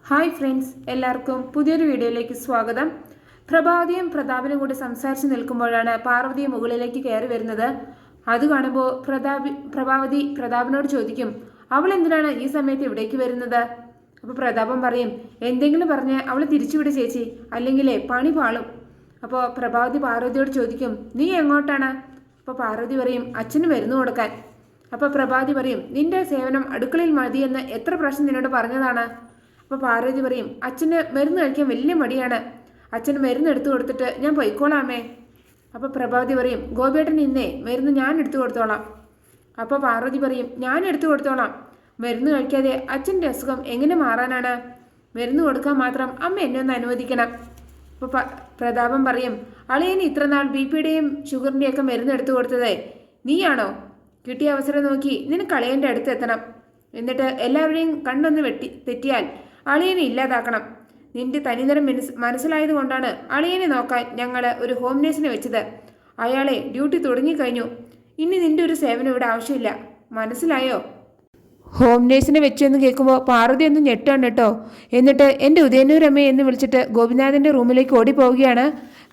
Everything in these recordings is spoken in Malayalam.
ഹായ് ഫ്രണ്ട്സ്, എല്ലാവർക്കും പുതിയൊരു വീഡിയോയിലേക്ക് സ്വാഗതം. പ്രഭാവതിയും പ്രതാപനും കൂടി സംസാരിച്ച് നിൽക്കുമ്പോഴാണ് പാർവതി മുകളിലേക്ക് കയറി വരുന്നത്. അത് കാണുമ്പോൾ പ്രഭാവതി പ്രതാപനോട് ചോദിക്കും, അവൾ എന്തിനാണ് ഈ സമയത്ത് ഇവിടേക്ക് വരുന്നത്? അപ്പോൾ പ്രതാപൻ പറയും, എന്തെങ്കിലും പറഞ്ഞ് അവൾ തിരിച്ചുവിട് ചേച്ചി, അല്ലെങ്കിലേ പണി പാളും. അപ്പോൾ പ്രഭാവതി പാർവതിയോട് ചോദിക്കും, നീ എങ്ങോട്ടാണ്? അപ്പോൾ പാർവതി പറയും, അച്ഛന് മരുന്ന് കൊടുക്കാൻ. അപ്പോൾ പ്രഭാവതി പറയും, നിന്റെ സേവനം അടുക്കളയിൽ മതിയെന്ന് എത്ര പ്രാവശ്യം നിന്നോട് പറഞ്ഞതാണ്? അപ്പോൾ പാർവതി പറയും, അച്ഛന് മരുന്ന് കഴിക്കാൻ വലിയ മടിയാണ്, അച്ഛന് മരുന്ന് എടുത്തു കൊടുത്തിട്ട് ഞാൻ പൊയ്ക്കോളാമേ. അപ്പോൾ പ്രഭാവതി പറയും, ഗോപിയേട്ടൻ ഇന്നേ മരുന്ന് ഞാൻ എടുത്തു കൊടുത്തോളാം. അപ്പോൾ പാർവതി പറയും, ഞാൻ എടുത്തു കൊടുത്തോളാം. മരുന്ന് കഴിക്കാതെ അച്ഛൻ്റെ അസുഖം എങ്ങനെ മാറാനാണ്? മരുന്ന് കൊടുക്കാൻ മാത്രം അമ്മ എന്നെ ഒന്ന് അനുവദിക്കണം. അപ്പോൾ പ്രതാപൻ പറയും, അളിയന് ഇത്രനാൾ BP-യുടെയും ഷുഗറിൻ്റെയൊക്കെ മരുന്ന് എടുത്തു കൊടുത്തതേ നീയാണോ? കിട്ടിയ അവസരം നോക്കി നിനക്ക് അളിയൻ്റെ അടുത്ത് എത്തണം. എന്നിട്ട് എല്ലാവരുടെയും കണ്ണൊന്ന് തെറ്റിയാൽ അളിയനെ ഇല്ലാതാക്കണം. നിന്റെ തനിനിറം മനസ്സിലായതുകൊണ്ടാണ് അളിയനെ നോക്കാൻ ഞങ്ങൾ ഒരു ഹോം നേഴ്സിനെ വെച്ചത്. അയാളെ ഡ്യൂട്ടി തുടങ്ങിക്കഴിഞ്ഞു. ഇനി നിന്റെ ഒരു സേവനം ഇവിടെ ആവശ്യമില്ല, മനസ്സിലായോ? ഹോം നേഴ്സിനെ വെച്ചെന്ന് കേൾക്കുമ്പോൾ പാർവതി ഒന്ന് ഞെട്ടാണ് കേട്ടോ. എന്നിട്ട് എൻ്റെ ഉദയനൂരമ്മ എന്ന് വിളിച്ചിട്ട് ഗോപിനാഥൻ്റെ റൂമിലേക്ക് ഓടിപ്പോവുകയാണ്.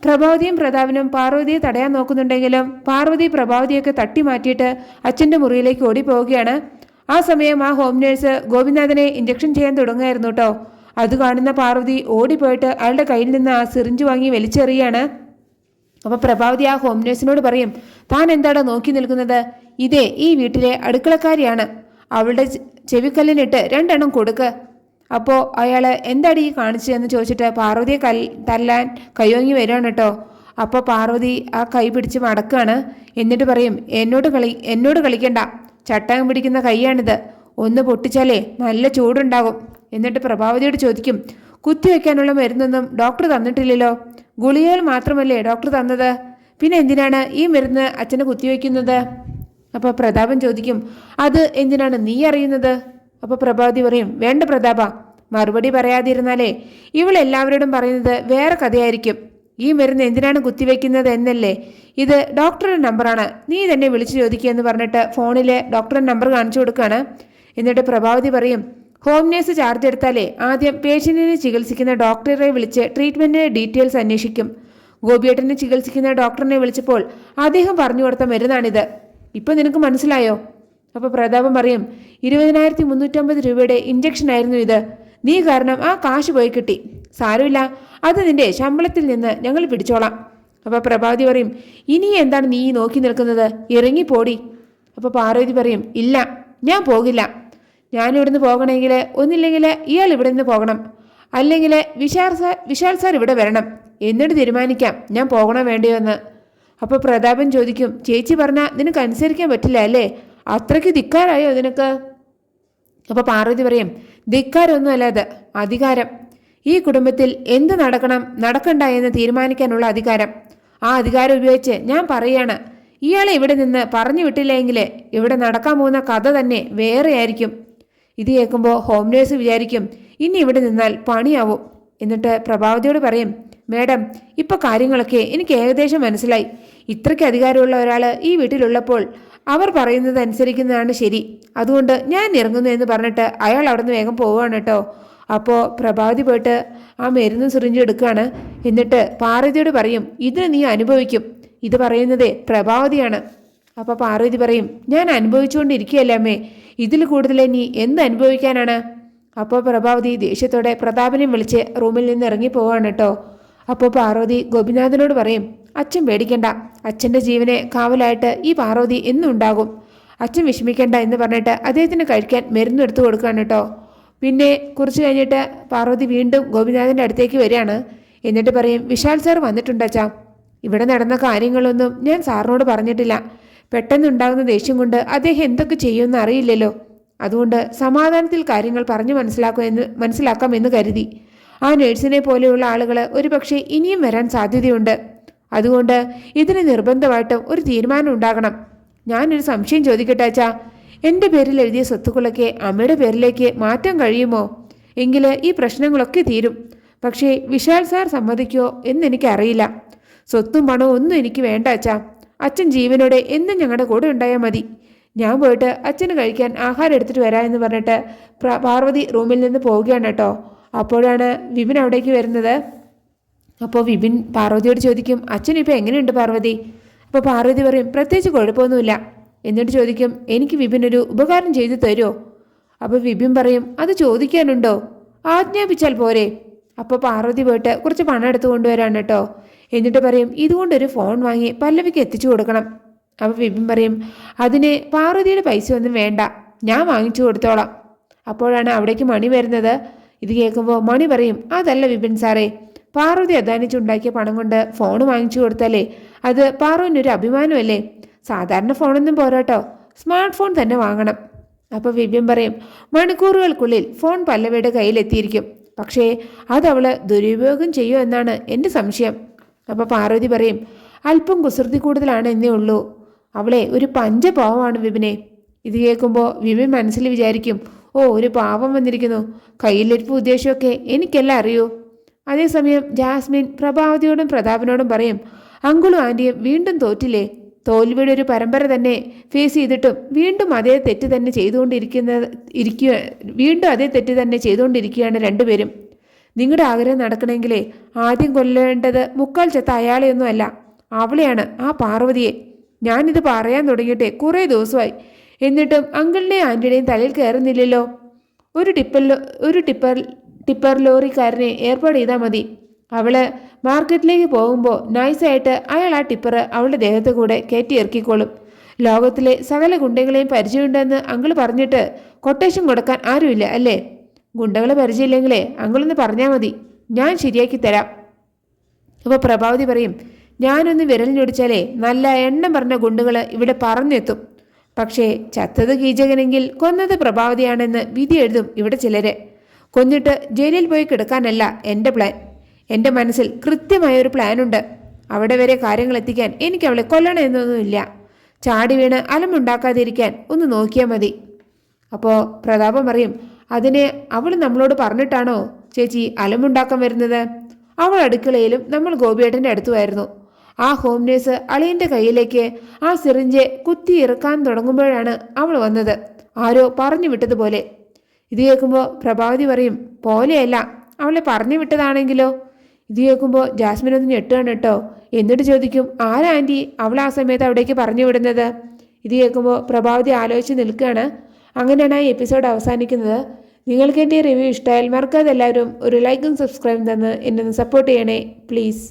പ്രഭാവതിയും പ്രതാപനും പാർവതിയെ തടയാൻ നോക്കുന്നുണ്ടെങ്കിലും പാർവതി പ്രഭാവതിയൊക്കെ തട്ടി മാറ്റിയിട്ട് അച്ഛൻ്റെ മുറിയിലേക്ക് ഓടിപ്പോവുകയാണ്. ആ സമയം ആ ഹോം നേഴ്സ് ഗോപിനാഥനെ ഇഞ്ചക്ഷൻ ചെയ്യാൻ തുടങ്ങുമായിരുന്നു കേട്ടോ. അത് കാണുന്ന പാർവതി ഓടിപ്പോയിട്ട് അയാളുടെ കയ്യിൽ നിന്ന് ആ സിറിഞ്ച് വാങ്ങി വലിച്ചെറിയാണ്. അപ്പോൾ പ്രഭാവതി ആ ഹോം നേഴ്സിനോട് പറയും, താൻ എന്താടാ നോക്കി നിൽക്കുന്നത്? ഇതേ ഈ വീട്ടിലെ അടുക്കളക്കാരിയാണ്, അവളുടെ ചെവിക്കല്ലിനിട്ട് 2 എണ്ണം കൊടുക്ക്. അപ്പോൾ അയാൾ എന്താടി കാണിച്ചതെന്ന് ചോദിച്ചിട്ട് പാർവതിയെ തല്ലാൻ കയ്യോങ്ങി വരികയാണ് കേട്ടോ. അപ്പോൾ പാർവതി ആ കൈ പിടിച്ച് മടക്കുകയാണ്. എന്നിട്ട് പറയും, എന്നോട് കളിക്കണ്ട, ചട്ടകം പിടിക്കുന്ന കൈയാണിത്, ഒന്ന് പൊട്ടിച്ചാലേ നല്ല ചൂടുണ്ടാകും. എന്നിട്ട് പ്രഭാവതിയോട് ചോദിക്കും, കുത്തിവെക്കാനുള്ള മരുന്നൊന്നും ഡോക്ടർ തന്നിട്ടില്ലല്ലോ, ഗുളികകൾ മാത്രമല്ലേ ഡോക്ടർ തന്നത്, പിന്നെ എന്തിനാണ് ഈ മരുന്ന് അച്ഛനെ കുത്തിവെക്കുന്നത്? അപ്പോൾ പ്രതാപൻ ചോദിക്കും, അത് എന്തിനാണ് നീ അറിയുന്നത്? അപ്പോൾ പ്രഭാവതി പറയും, വേണ്ട പ്രതാപ, മറുപടി പറയാതിരുന്നാലേ ഇവളെല്ലാവരോടും പറയുന്നത് വേറെ കഥയായിരിക്കും. ഈ മരുന്ന് എന്തിനാണ് കുത്തിവെക്കുന്നത് എന്നല്ലേ, ഇത് ഡോക്ടറുടെ നമ്പറാണ്, നീ തന്നെ വിളിച്ചു ചോദിക്കുക എന്ന് പറഞ്ഞിട്ട് ഫോണിലെ ഡോക്ടറുടെ നമ്പർ കാണിച്ചു കൊടുക്കുകയാണ്. എന്നിട്ട് പ്രഭാവതി പറയും, ഹോം നേഴ്സ് ചാർജ് എടുത്താലേ ആദ്യം പേഷ്യൻറ്റിനെ ചികിത്സിക്കുന്ന ഡോക്ടറെ വിളിച്ച് ട്രീറ്റ്മെൻറ്റിൻ്റെ ഡീറ്റെയിൽസ് അന്വേഷിക്കും. ഗോപിയേട്ടനെ ചികിത്സിക്കുന്ന ഡോക്ടറിനെ വിളിച്ചപ്പോൾ അദ്ദേഹം പറഞ്ഞു കൊടുത്ത മരുന്നാണിത്. ഇപ്പം നിനക്ക് മനസ്സിലായോ? അപ്പോൾ പ്രതാപൻ പറയും, 20,350 രൂപയുടെ ഇഞ്ചക്ഷൻ ആയിരുന്നു ഇത്, നീ കാരണം ആ കാശ് പോയി കിട്ടി, സാരമില്ല, അത് നിന്റെ ശമ്പളത്തിൽ നിന്ന് ഞങ്ങൾ പിടിച്ചോളാം. അപ്പോൾ പ്രഭാവതി പറയും, ഇനി എന്താണ് നീ നോക്കി നിൽക്കുന്നത്, ഇറങ്ങിപ്പോടി. അപ്പോൾ പാർവതി പറയും, ഇല്ല, ഞാൻ പോകില്ല. ഞാനിവിടുന്ന് പോകണമെങ്കിൽ ഒന്നില്ലെങ്കിൽ ഇയാൾ ഇവിടെ നിന്ന് പോകണം, അല്ലെങ്കിൽ വിശാൽ സാർ ഇവിടെ വരണം, എന്നിട്ട് തീരുമാനിക്കാം ഞാൻ പോകണോ വേണ്ടയോ എന്ന്. അപ്പോൾ പ്രതാപൻ ചോദിക്കും, ചേച്ചി പറഞ്ഞാൽ നിനക്ക് അനുസരിക്കാൻ പറ്റില്ല അല്ലേ, അത്രയ്ക്ക് ധിക്കാരായോ നിനക്ക്? അപ്പോൾ പാർവതി പറയും, ധിക്കാരൊന്നുമല്ല, അത് അധികാരം. ഈ കുടുംബത്തിൽ എന്ത് നടക്കണം നടക്കണ്ട എന്ന് തീരുമാനിക്കാനുള്ള അധികാരം. ആ അധികാരം ഉപയോഗിച്ച് ഞാൻ പറയുകയാണ്, ഇയാളെ ഇവിടെ നിന്ന് പറഞ്ഞു വിട്ടില്ലെങ്കിൽ ഇവിടെ നടക്കാൻ പോകുന്ന കഥ തന്നെ വേറെയായിരിക്കും. ഇത് കേൾക്കുമ്പോൾ ഹോം നേഴ്സ് വിചാരിക്കും, ഇനി ഇവിടെ നിന്നാൽ പണിയാവും. എന്നിട്ട് പ്രഭാവതിയോട് പറയും, മേഡം, ഇപ്പോൾ കാര്യങ്ങളൊക്കെ എനിക്ക് ഏകദേശം മനസ്സിലായി. ഇത്രയ്ക്ക് അധികാരമുള്ള ഒരാൾ ഈ വീട്ടിലുള്ളപ്പോൾ അവർ പറയുന്നത് അനുസരിക്കുന്നതാണ് ശരി, അതുകൊണ്ട് ഞാൻ ഇറങ്ങുന്നു എന്ന് പറഞ്ഞിട്ട് അയാൾ അവിടെ നിന്ന് വേഗം പോവുകയാണ് കേട്ടോ. അപ്പോൾ പ്രഭാവതി പോയിട്ട് ആ മരുന്ന് സിറിഞ്ച് എടുക്കുകയാണ്. എന്നിട്ട് പാർവതിയോട് പറയും, ഇതിന് നീ അനുഭവിക്കും, ഇത് പറയുന്നത് പ്രഭാവതിയാണ്. അപ്പോൾ പാർവതി പറയും, ഞാൻ അനുഭവിച്ചുകൊണ്ടിരിക്കുകയല്ലേ അമ്മേ, ഇതിൽ കൂടുതൽ നീ എന്ത് അനുഭവിക്കാനാണ്? അപ്പോൾ പ്രഭാവതി ദേഷ്യത്തോടെ പ്രതാപനെ വിളിച്ച് റൂമിൽ നിന്ന് ഇറങ്ങി പോവാണ് കേട്ടോ. അപ്പോൾ പാർവതി ഗോപിനാഥനോട് പറയും, അച്ഛൻ പേടിക്കണ്ട, അച്ഛൻ്റെ ജീവനെ കാവലായിട്ട് ഈ പാർവതി എന്നും ഉണ്ടാകും, അച്ഛൻ വിഷമിക്കണ്ട എന്ന് പറഞ്ഞിട്ട് അദ്ദേഹത്തിന് കഴിക്കാൻ മരുന്ന് എടുത്തു കൊടുക്കുകയാണ് കേട്ടോ. പിന്നെ കുറച്ച് കഴിഞ്ഞിട്ട് പാർവതി വീണ്ടും ഗോപിനാഥൻ്റെ അടുത്തേക്ക് വരികയാണ്. എന്നിട്ട് പറയും, വിശാൽ സാർ വന്നിട്ടുണ്ട് അച്ഛാ, ഇവിടെ നടന്ന കാര്യങ്ങളൊന്നും ഞാൻ സാറിനോട് പറഞ്ഞിട്ടില്ല, പെട്ടെന്നുണ്ടാകുന്ന ദേഷ്യം കൊണ്ട് അദ്ദേഹം എന്തൊക്കെ ചെയ്യുമെന്ന് അറിയില്ലല്ലോ, അതുകൊണ്ട് സമാധാനത്തിൽ കാര്യങ്ങൾ പറഞ്ഞു മനസ്സിലാക്കാമെന്ന് കരുതി. ആ നേഴ്സിനെ പോലെയുള്ള ആളുകൾ ഒരുപക്ഷെ ഇനിയും വരാൻ സാധ്യതയുണ്ട്, അതുകൊണ്ട് ഇതിന് നിർബന്ധമായിട്ടും ഒരു തീരുമാനം ഉണ്ടാകണം. ഞാനൊരു സംശയം ചോദിക്കട്ടെ അച്ഛാ, എൻ്റെ പേരിൽ എഴുതിയ സ്വത്തുക്കളൊക്കെ അമ്മയുടെ പേരിലേക്ക് മാറ്റാൻ കഴിയുമോ? എങ്കിൽ ഈ പ്രശ്നങ്ങളൊക്കെ തീരും. പക്ഷേ വിശാൽ സാർ സമ്മതിക്കുമോ എന്നെനിക്കറിയില്ല. സ്വത്തും പണവും ഒന്നും എനിക്ക് വേണ്ട അച്ഛാ, അച്ഛൻ ജീവനോടെ എന്നും ഞങ്ങളുടെ കൂടെ ഉണ്ടായാൽ മതി. ഞാൻ പോയിട്ട് അച്ഛന് കഴിക്കാൻ ആഹാരം എടുത്തിട്ട് വരാമെന്ന് പറഞ്ഞിട്ട് പാർവതി റൂമിൽ നിന്ന് പോവുകയാണ് കേട്ടോ. അപ്പോഴാണ് വിപിൻ അവിടേക്ക് വരുന്നത്. അപ്പോൾ വിപിൻ പാർവതിയോട് ചോദിക്കും, അച്ഛനിപ്പോൾ എങ്ങനെയുണ്ട് പാർവതി? അപ്പോൾ പാർവതി പറയും, പ്രത്യേകിച്ച് കുഴപ്പമൊന്നുമില്ല. എന്നിട്ട് ചോദിക്കും, എനിക്ക് വിപിനൊരു ഉപകാരം ചെയ്തു തരുമോ? അപ്പോൾ വിപിൻ പറയും, അത് ചോദിക്കാനുണ്ടോ, ആജ്ഞാപിച്ചാൽ പോരെ. അപ്പോൾ പാർവതി പോയിട്ട് കുറച്ച് പണം എടുത്തു കൊണ്ടുവരാണ് കേട്ടോ. എന്നിട്ട് പറയും, ഇതുകൊണ്ടൊരു ഫോൺ വാങ്ങി പല്ലവിക്ക് എത്തിച്ചു കൊടുക്കണം. അപ്പോൾ വിപിൻ പറയും, അതിന് പാർവതിയുടെ പൈസ ഒന്നും വേണ്ട, ഞാൻ വാങ്ങിച്ചു കൊടുത്തോളാം. അപ്പോഴാണ് അവിടേക്ക് മണി വരുന്നത്. ഇത് കേൾക്കുമ്പോൾ മണി പറയും, അതല്ല വിപിൻ സാറേ, പാർവതി അധ്വാനിച്ചുണ്ടാക്കിയ പണം കൊണ്ട് ഫോൺ വാങ്ങിച്ചു കൊടുത്താലേ അത് പാർവതിനൊരു അഭിമാനമല്ലേ. സാധാരണ ഫോണൊന്നും പോരാട്ടോ, സ്മാർട്ട് ഫോൺ തന്നെ വാങ്ങണം. അപ്പോൾ വിപിൻ പറയും, മണിക്കൂറുകൾക്കുള്ളിൽ ഫോൺ പല്ലവിയുടെ കയ്യിലെത്തിയിരിക്കും, പക്ഷേ അതവൾ ദുരുപയോഗം ചെയ്യുമോ എന്നാണ് എൻ്റെ സംശയം. അപ്പോൾ പാർവതി പറയും, അല്പം കുസൃതി കൂടുതലാണ് എന്നേ ഉള്ളൂ, അവളെ ഒരു പഞ്ചപാവമാണ് വിപിനെ. ഇത് കേൾക്കുമ്പോൾ വിപിൻ മനസ്സിൽ വിചാരിക്കും, ഓ ഒരു പാവം വന്നിരിക്കുന്നു, കയ്യിലിരിപ്പ് ഉദ്ദേശമൊക്കെ എനിക്കെല്ലാം അറിയൂ. അതേസമയം ജാസ്മിൻ പ്രഭാവതിയോടും പ്രതാപനോടും പറയും, അങ്കിളും ആൻറ്റിയും വീണ്ടും തോറ്റില്ലേ, തോൽവിയുടെ ഒരു പരമ്പര തന്നെ ഫേസ് ചെയ്തിട്ടും വീണ്ടും അതേ തെറ്റ് തന്നെ ചെയ്തുകൊണ്ടിരിക്കുകയാണ് രണ്ടുപേരും. നിങ്ങളുടെ ആഗ്രഹം നടക്കണമെങ്കിലേ ആദ്യം കൊല്ലേണ്ടത് മുക്കാൽ ചത്ത അയാളെയൊന്നും അല്ല, അവളെയാണ്, ആ പാർവതിയെ. ഞാനിത് പറയാൻ തുടങ്ങിയിട്ടേ കുറേ ദിവസമായി, എന്നിട്ടും അങ്കിളിൻ്റെയും ആൻറ്റിയുടെയും തലയിൽ കയറുന്നില്ലല്ലോ. ഒരു ടിപ്പർ ലോറിക്കാരനെ ഏർപ്പാട് ചെയ്താൽ മതി. അവള് മാർക്കറ്റിലേക്ക് പോകുമ്പോൾ നൈസായിട്ട് അയാൾ ആ ടിപ്പർ അവളുടെ ദേഹത്ത് കൂടെ കയറ്റി ഇറക്കിക്കോളും. ലോകത്തിലെ സകല ഗുണ്ടകളെയും പരിചയമുണ്ടെന്ന് അങ്കിൾ പറഞ്ഞിട്ട് കൊട്ടേഷൻ കൊടുക്കാൻ ആരുമില്ല അല്ലേ? ഗുണ്ടകളെ പരിചയമില്ലെങ്കിലേ അങ്കിളൊന്ന് പറഞ്ഞാൽ മതി, ഞാൻ ശരിയാക്കി തരാം. അപ്പോൾ പ്രഭാവതി പറയും, ഞാനൊന്ന് വിരലിഞ്ഞൊടിച്ചാലേ നല്ല എണ്ണം പറഞ്ഞ ഗുണ്ടകൾ ഇവിടെ പറന്നെത്തും. പക്ഷേ ചത്തത് കീചകനെങ്കിൽ കൊന്നത് പ്രഭാവതിയാണെന്ന് വിധി എഴുതും ഇവിടെ ചിലര്. കൊന്നിട്ട് ജയിലിൽ പോയി കിടക്കാനല്ല എൻ്റെ പ്ലാൻ. എൻ്റെ മനസ്സിൽ കൃത്യമായൊരു പ്ലാനുണ്ട്. അവിടെ വരെ കാര്യങ്ങൾ എത്തിക്കാൻ എനിക്ക് അവളെ കൊല്ലണമെന്നൊന്നുമില്ല. ചാടി വീണ് അലമുണ്ടാക്കാതിരിക്കാൻ ഒന്ന് നോക്കിയാൽ മതി. അപ്പോൾ പ്രതാപം പറയും, അതിനെ അവൾ നമ്മളോട് പറഞ്ഞിട്ടാണോ ചേച്ചി അലമുണ്ടാക്കാൻ വരുന്നത്? അവൾ അടുക്കളയിലും നമ്മൾ ഗോപിയേട്ടൻ്റെ അടുത്തുമായിരുന്നു. ആ ഹോം നേഴ്സ് അളിയൻ്റെ കയ്യിലേക്ക് ആ സിറിഞ്ച് കുത്തി ഇറക്കാൻ തുടങ്ങുമ്പോഴാണ് അവൾ വന്നത്, ആരോ പറഞ്ഞു വിട്ടതുപോലെ. ഇത് കേൾക്കുമ്പോൾ പ്രഭാവതി പറയും, പോലെയല്ല, അവളെ പറഞ്ഞു വിട്ടതാണെങ്കിലോ? ഇത് കേൾക്കുമ്പോൾ ജാസ്മിൻ ഒന്ന് ഞെട്ടുകയാണ് കേട്ടോ. എന്നിട്ട് ചോദിക്കും, ആരാ ആൻറ്റി അവൾ ആ സമയത്ത് അവിടേക്ക് പറഞ്ഞു വിടുന്നത്? ഇത് കേൾക്കുമ്പോൾ പ്രഭാവതി ആലോചിച്ച് നിൽക്കുകയാണ്. അങ്ങനെയാണ് ഈ എപ്പിസോഡ് അവസാനിക്കുന്നത്. നിങ്ങൾക്ക് എൻ്റെ റിവ്യൂ ഇഷ്ടമായാൽ മറക്കാതെ എല്ലാവരും ഒരു ലൈക്കും സബ്സ്ക്രൈബും തന്ന് എന്നെ ഒന്ന് സപ്പോർട്ട് ചെയ്യണേ പ്ലീസ്.